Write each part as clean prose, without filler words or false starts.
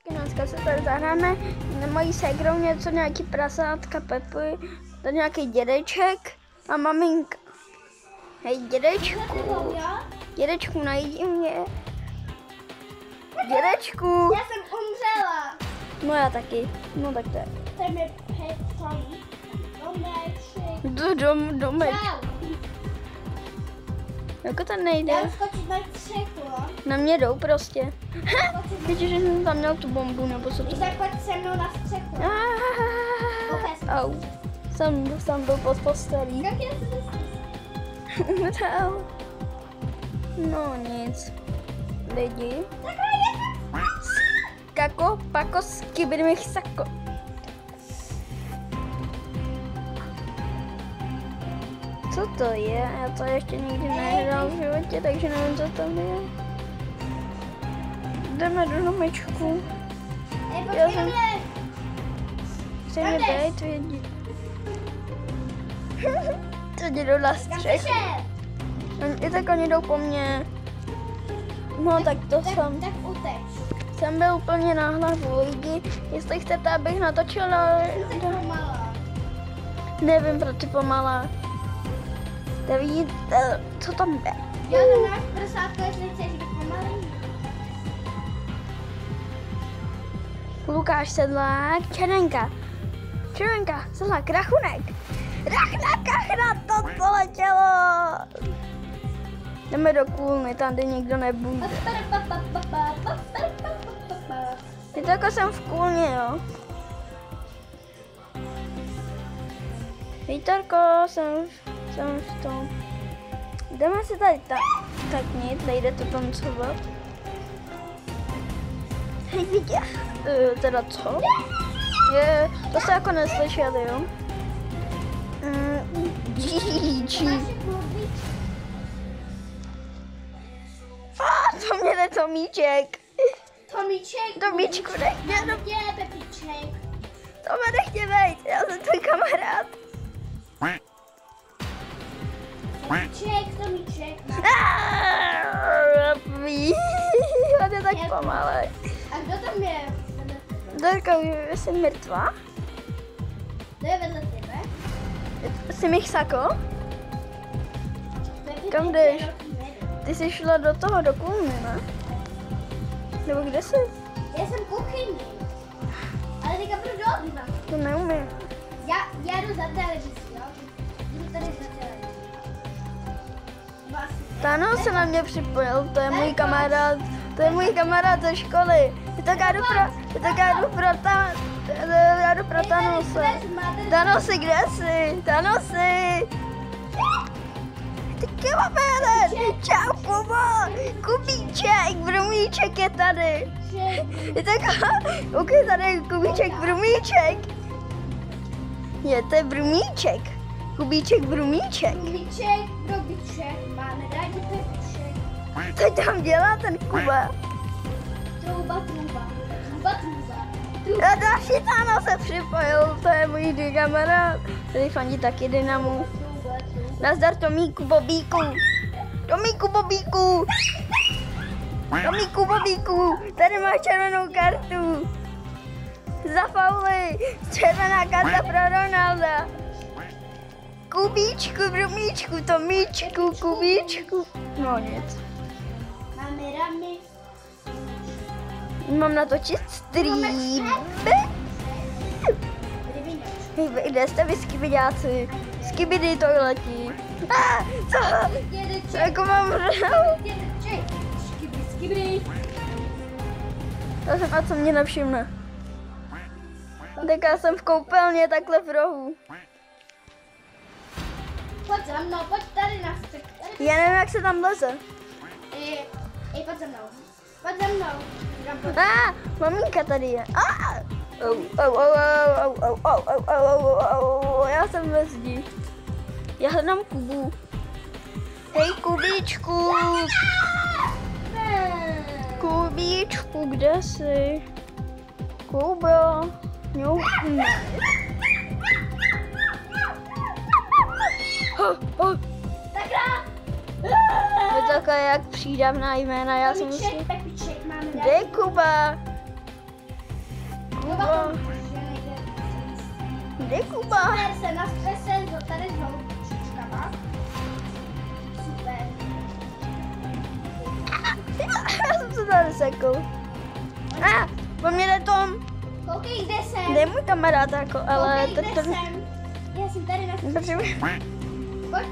Dneska se tady zahráme na mojí ségrou něco, nějaký prasátka Pepy, tady nějaký dědeček a maminka. Hej, dědečku, najdi mě. Dědečku. Já jsem umřela. No já taky, no tak to je. Ten je Domek. Jako to nejde? Já skočit na střechu, jo? Na mě jdou prostě. Víte, že jsem tam měl tu bombu, nebo co to? Když tak pojď se mnou na střechu. Au. Jsem byl pod postelí. Jak je to? Umřel. No nic. Lidi. Kako, pako, skibidmich sako. Co to je? Já to ještě nikdy nehrál v životě, takže nevím, co to je. Jdeme do domečku. Já jsem... Chce mě být, vědí. To jde na střech. I tak oni jdou po mně. No tak to jsem. Tak uteč. Jsem byl úplně na hlavu, lidi. Jestli chcete, abych natočila... Nevím, proč je pomalá. To vidíte, co tam jde. Jo, to máš prsátko, jestli chceš být pomalý. Lukáš Sedlák, Červenka, Sedlák, Rachunek. Rachna, to poletělo. Jdeme do kůlny, tam kde nikdo nebude. Je to jako jsem v kůlně, jo. Vítorko, jsem v tom. Jdeme si tady tak nic, nejde to tancovat. Hej, vidě. Teda co? To se jako neslyšeli, jo? To mě jde Tomíček. Tomíčku, nechtěl. Pepíček. To mě nechtěl vejít, já jsem tvůj kamarád. Tomíček. On je tak pomalej. A kdo tam je? Dorka, jsi mrtvá? Kdo je vedle tebe? Jsi Michsako? Kam jdeš? Ty jsi šla do toho, do kůlny, ne? Nebo kde jsi? Já jsem kuchyní. Ale teďka budu dolů. To neumím. Já jdu za televizí, jo? Jdu tady za televizí. Tano se na mě připojil, to je můj kamarád. To je můj kamarád ze školy. Je to kádu pro Tanose. Tanose, kde jsi? Tanose! Ty kamaráde! Čau, Kuba! Kubíček, Brumíček je tady. Je to tady je Kubíček, Brumíček. To je Brumíček. Kubíček, Brumíček. Brumíček, máme rádi Pepíček. Co tam dělá ten Kuba? Trouba. A další Tano se připojil, to je můj kamarád. Tady fandí taky Dynamu. Nazdar Tomíku Bobíku. Tady máš červenou kartu. Za fauly. Červená karta pro Ronalda. Kubíčku, Brumíčku, Tomíčku, Kubíčku. No nic. Máme ramy. Mám natočit stream. Kde jste vy skibidáci? Skibidi toiletí. Co? Jako mám vrhel? A co mě nevšimne? Tak já jsem v koupelně takhle v rohu. Pojď za mnou, pojď tady na střech. Já nevím, jak se tam leze. Pojď za mnou. Maminka tady je. Já jsem ve zdi. Já hledám Kubu. Hej, Kubíčku. Kubíčku, kde jsi? Kubo. Jo. Je to takové jak přídavná jména, já jsem musím... Pepíček, máme Kde je Kuba? Kde je Kuba? Super, se nastve se tady s hloučičkama. Super. Já jsem se tady sekl. Po mně jde Tom. Koukej, kde jsem. Jde můj kamarád jako, ale Koukej, kde to... jsem. Já jsem tady na Pojď,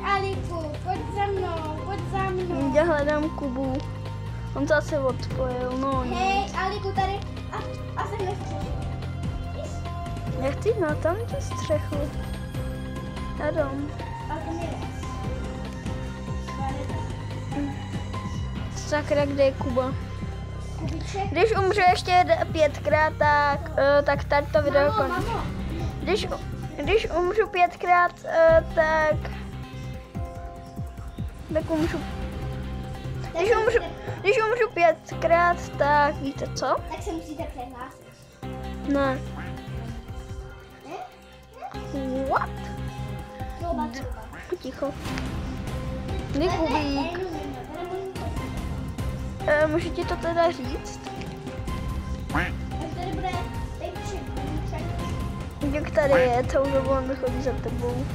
Aliku, pojď za mnou, pojď za mnou. Já hledám Kubu. On to asi odpojil, no nic. Hej, Aliku, tady. A jsem nestřešil. Jak ty na tam tu střechu? Já dom. A to mi les. Sakra, kde je Kuba? Kubiček. Když umře ještě 5krát, tak tady to video končí. Mamo. Když umřu 5krát, tak umřu. Když umřu 5krát, tak víte co? Tak se musíte přihlásit. Ne. What? Třeba. Ticho. Kdy Kubík? Můžu ti to teda říct? Tady bude pejček. Jak tady je, celou dobu on chodí za tebou.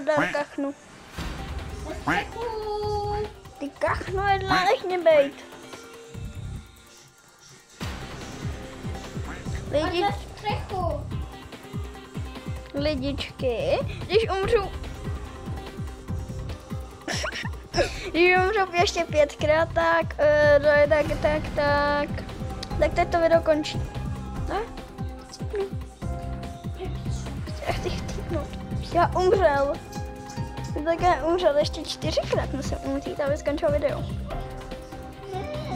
Dám kachnu. Ty kachnu jedna, nech mě bejt. Lidičky, když umřu ještě 5krát, tak teď to video končí. Ne? Chci chcípnout. Já umřel. Také umřel ještě 4krát, musím umřít, aby skončil video.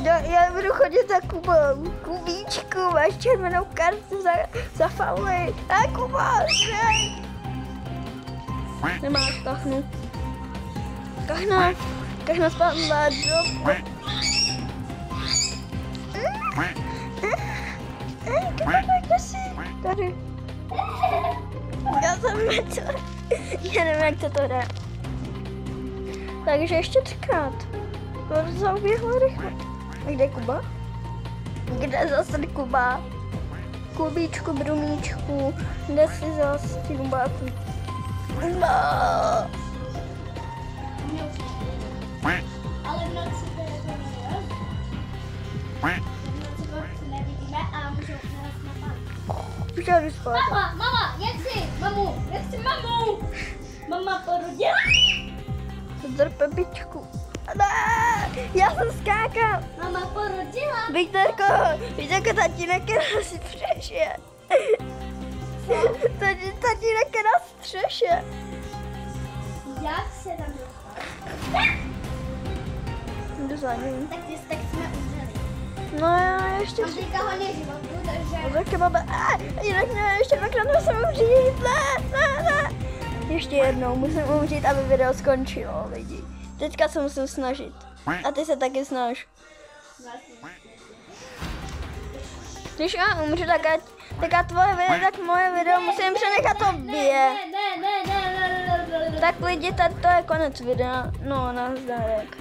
Já budu chodit za Kubou. Kubíčku, máš červenou kartu za fauly. Kuba, ne! Nemáš kachnu. Kachna spadla do... Kde jsi? Tady. Já nevím, jak to jde. Takže ještě 3krát. To zauběhlo rychle. A kde je Kuba? Kde zase Kuba? Kubíčku, brumíčku, kde jsi zase ty Kubáku? No. Ale v noci to je to nejde. V noci to nevidíme a můžou nás napadnout. Už já jdu spát. Mama, jak jsi? Mamu? Mama porodila? Zdr Pepičku. Ne, já jsem skákal. Mama porodila? Víte, tatínek je na střeše. Tatínek je na střeše. Jak se tam dostal? Jdu za ním. Tak jsme umřeli. No já ještě... Mám teďka hodně životů, takže... Taky máme... Jinak ne, ještě dvakrát musím umřít. Ne. Ještě jednou musím umřít, aby video skončilo, lidi. Teďka se musím snažit. A ty se taky snaž. Když já umřu, tak tvoje video, tak moje video musím přenechat tobě. Ne. Tak lidi, to je konec videa. No, nazdárek.